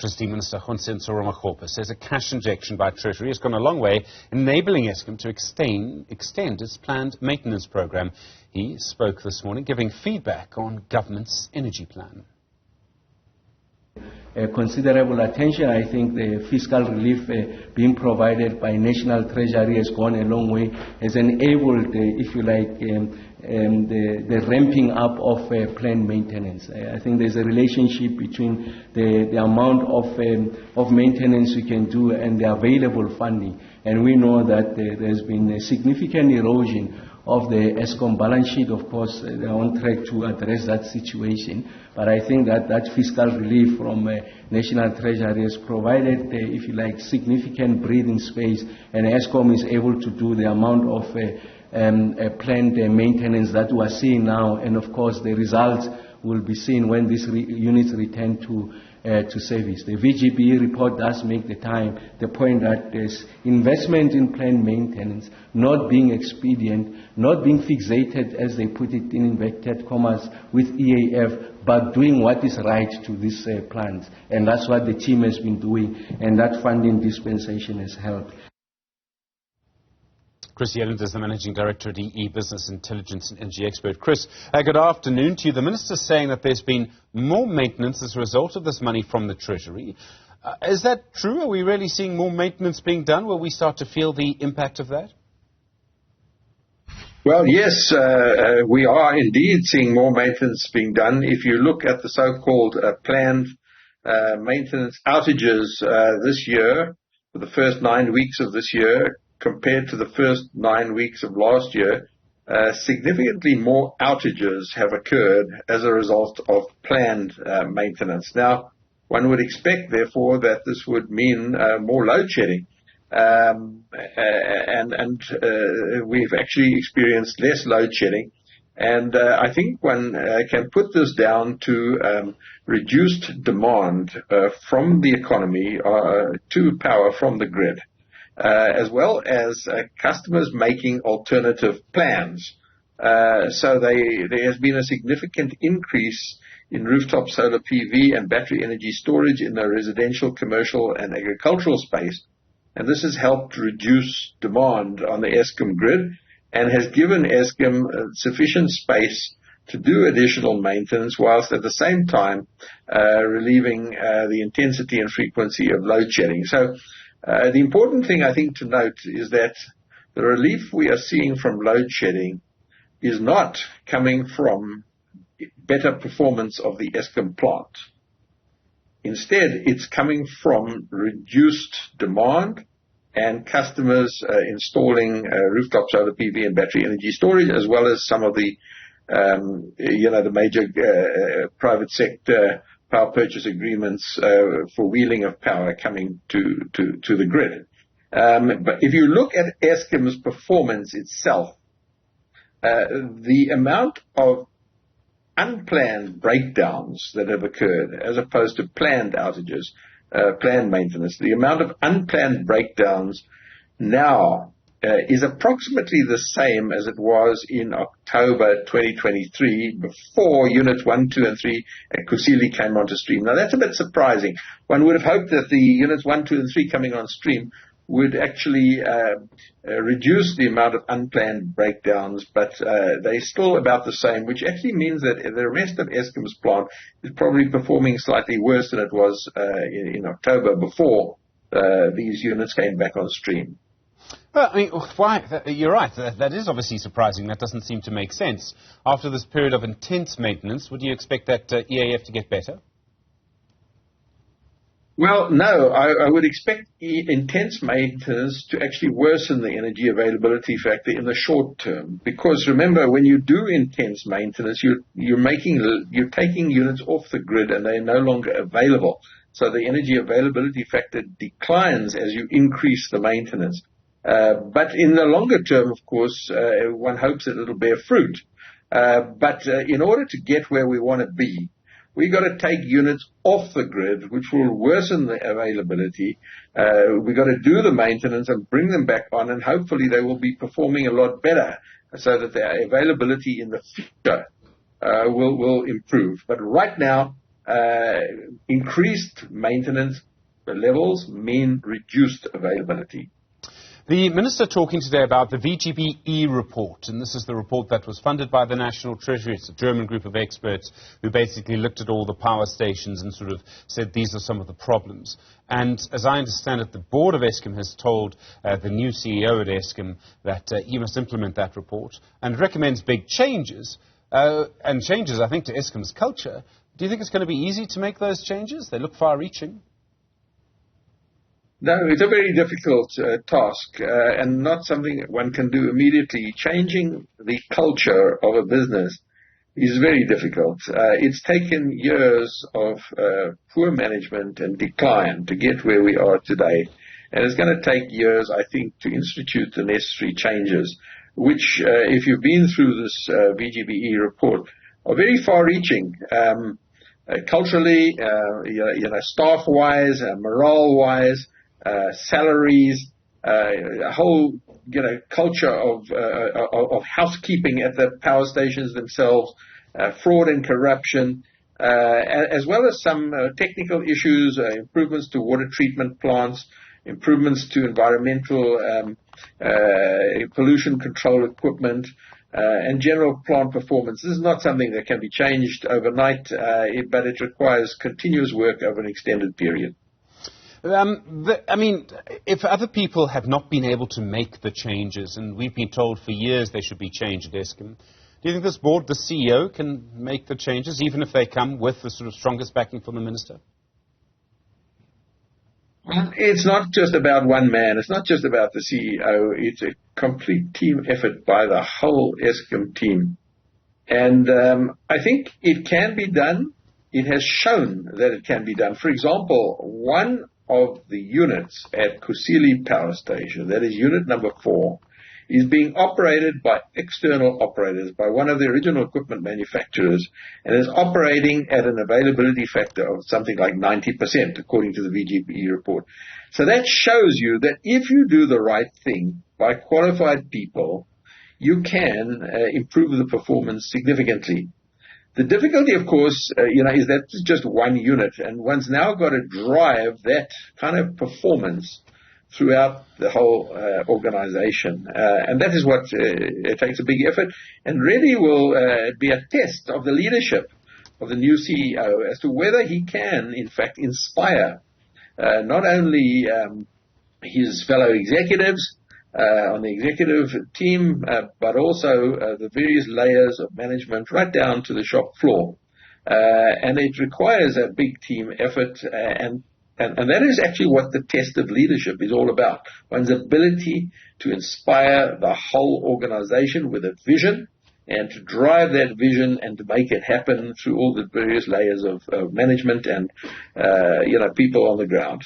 Electricity Minister Newzroom says a cash injection by Treasury has gone a long way, enabling Eskom to extend its planned maintenance programme. He spoke this morning, giving feedback on government's energy plan. Considerable attention. I think the fiscal relief being provided by National Treasury has gone a long way, has enabled, if you like, the ramping up of planned maintenance. I think there's a relationship between the amount of maintenance we can do and the available funding. And we know that there's been a significant erosion of the Eskom balance sheet. Of course, they're on track to address that situation. But I think that fiscal relief from National Treasury has provided, if you like, significant breathing space, and Eskom is able to do the amount of planned maintenance that we are seeing now. And of course, the results will be seen when these units return to service. The VGB report does make the point that there's investment in planned maintenance not being expedient, not being fixated, as they put it in inverted commas, with EAF, but doing what is right to these plans. And that's what the team has been doing, and that funding dispensation has helped. Chris Yelland is the Managing Director at EE Business Intelligence and Energy Expert. Chris, good afternoon to you. The Minister's saying that there's been more maintenance as a result of this money from the Treasury. Is that true? Are we really seeing more maintenance being done? Will we start to feel the impact of that? Well, yes, we are indeed seeing more maintenance being done. If you look at the so-called planned maintenance outages this year, for the first 9 weeks of this year, compared to the first 9 weeks of last year, significantly more outages have occurred as a result of planned maintenance. Now, one would expect, therefore, that this would mean more load shedding. And we've actually experienced less load shedding. And I think one can put this down to reduced demand from the economy to power from the grid. As well as customers making alternative plans. So there has been a significant increase in rooftop solar PV and battery energy storage in the residential, commercial and agricultural space. And this has helped reduce demand on the Eskom grid and has given Eskom sufficient space to do additional maintenance, whilst at the same time relieving the intensity and frequency of load shedding. So the important thing, I think, to note is that the relief we are seeing from load shedding is not coming from better performance of the Eskom plant. Instead, it's coming from reduced demand and customers installing rooftop solar PV and battery energy storage, as well as some of the, the major private sector power purchase agreements for wheeling of power coming to the grid. But if you look at Eskom's performance itself, the amount of unplanned breakdowns that have occurred, as opposed to planned outages, planned maintenance, the amount of unplanned breakdowns now is approximately the same as it was in October 2023, before Units 1, 2, and 3 at Kusile came onto stream. Now, that's a bit surprising. One would have hoped that the Units 1, 2, and 3 coming on stream would actually reduce the amount of unplanned breakdowns, but they're still about the same, which actually means that the rest of Eskom's plant is probably performing slightly worse than it was in October, before these units came back on stream. Well, I mean, why? You're right. That is obviously surprising. That doesn't seem to make sense. After this period of intense maintenance, would you expect that EAF to get better? Well, no. I would expect intense maintenance to actually worsen the energy availability factor in the short term. Because remember, when you do intense maintenance, you're taking units off the grid and they're no longer available. So the energy availability factor declines as you increase the maintenance. But in the longer term, of course, one hopes that it'll bear fruit. But in order to get where we want to be, we've got to take units off the grid, which will worsen the availability. We've got to do the maintenance and bring them back on, and hopefully they will be performing a lot better so that their availability in the future will improve. But right now, increased maintenance levels mean reduced availability. The Minister talking today about the VGBE report, and this is the report that was funded by the National Treasury. It's a German group of experts who basically looked at all the power stations and sort of said these are some of the problems. And as I understand it, the board of Eskom has told the new CEO at Eskom that he must implement that report and recommends big changes, and changes, I think, to Eskom's culture. Do you think it's going to be easy to make those changes? They look far-reaching. No, it's a very difficult task and not something that one can do immediately. Changing the culture of a business is very difficult. It's taken years of poor management and decline to get where we are today. And it's going to take years, I think, to institute the necessary changes, which, if you've been through this VGBE report, are very far-reaching. Culturally, staff-wise, morale-wise, salaries, a whole, culture of housekeeping at the power stations themselves, fraud and corruption, as well as some technical issues, improvements to water treatment plants, improvements to environmental pollution control equipment, and general plant performance. This is not something that can be changed overnight, but it requires continuous work over an extended period. If other people have not been able to make the changes, and we've been told for years they should be changed at Eskom, do you think this board, the CEO, can make the changes, even if they come with the sort of strongest backing from the minister? It's not just about one man. It's not just about the CEO. It's a complete team effort by the whole Eskom team. And I think it can be done. It has shown that it can be done. For example, one of the units at Kusile Power Station, that is unit number 4, is being operated by external operators, by one of the original equipment manufacturers, and is operating at an availability factor of something like 90%, according to the VGBE report. So that shows you that if you do the right thing by qualified people, you can improve the performance significantly. The difficulty, of course, is that it's just one unit, and one's now got to drive that kind of performance throughout the whole organization. And that is what it takes a big effort, and really will be a test of the leadership of the new CEO as to whether he can, in fact, inspire not only his fellow executives on the executive team, but also the various layers of management right down to the shop floor. And it requires a big team effort, and that is actually what the test of leadership is all about. One's ability to inspire the whole organization with a vision and to drive that vision and to make it happen through all the various layers of management and, people on the ground.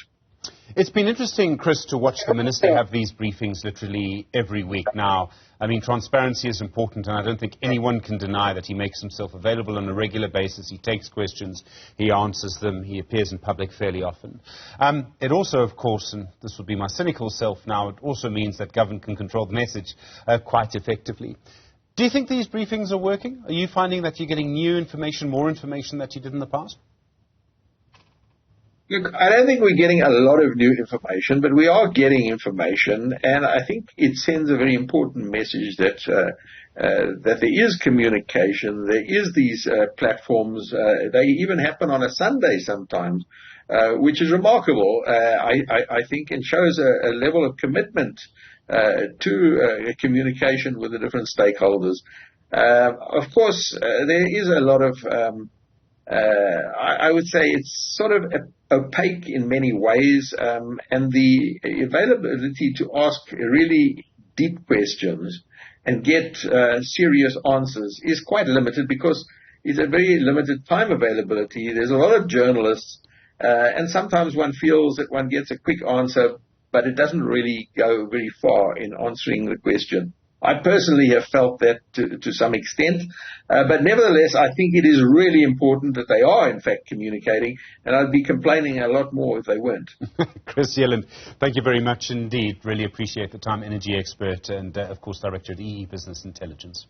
It's been interesting, Chris, to watch the minister have these briefings literally every week now. I mean, transparency is important, and I don't think anyone can deny that he makes himself available on a regular basis. He takes questions, he answers them, he appears in public fairly often. It also, of course, and this would be my cynical self now, it also means that government can control the message quite effectively. Do you think these briefings are working? Are you finding that you're getting new information, more information that you did in the past? Look, I don't think we're getting a lot of new information, but we are getting information, and I think it sends a very important message that there is communication, there is these platforms, they even happen on a Sunday sometimes, which is remarkable, I think, and shows a level of commitment to communication with the different stakeholders. Of course, there is a lot of I would say it's sort of opaque in many ways, and the availability to ask really deep questions and get serious answers is quite limited because it's a very limited time availability. There's a lot of journalists, and sometimes one feels that one gets a quick answer, but it doesn't really go very far in answering the question. I personally have felt that to some extent, but nevertheless, I think it is really important that they are, in fact, communicating, and I'd be complaining a lot more if they weren't. Chris Yelland, thank you very much indeed. Really appreciate the time, energy expert, and, of course, Director at EE Business Intelligence.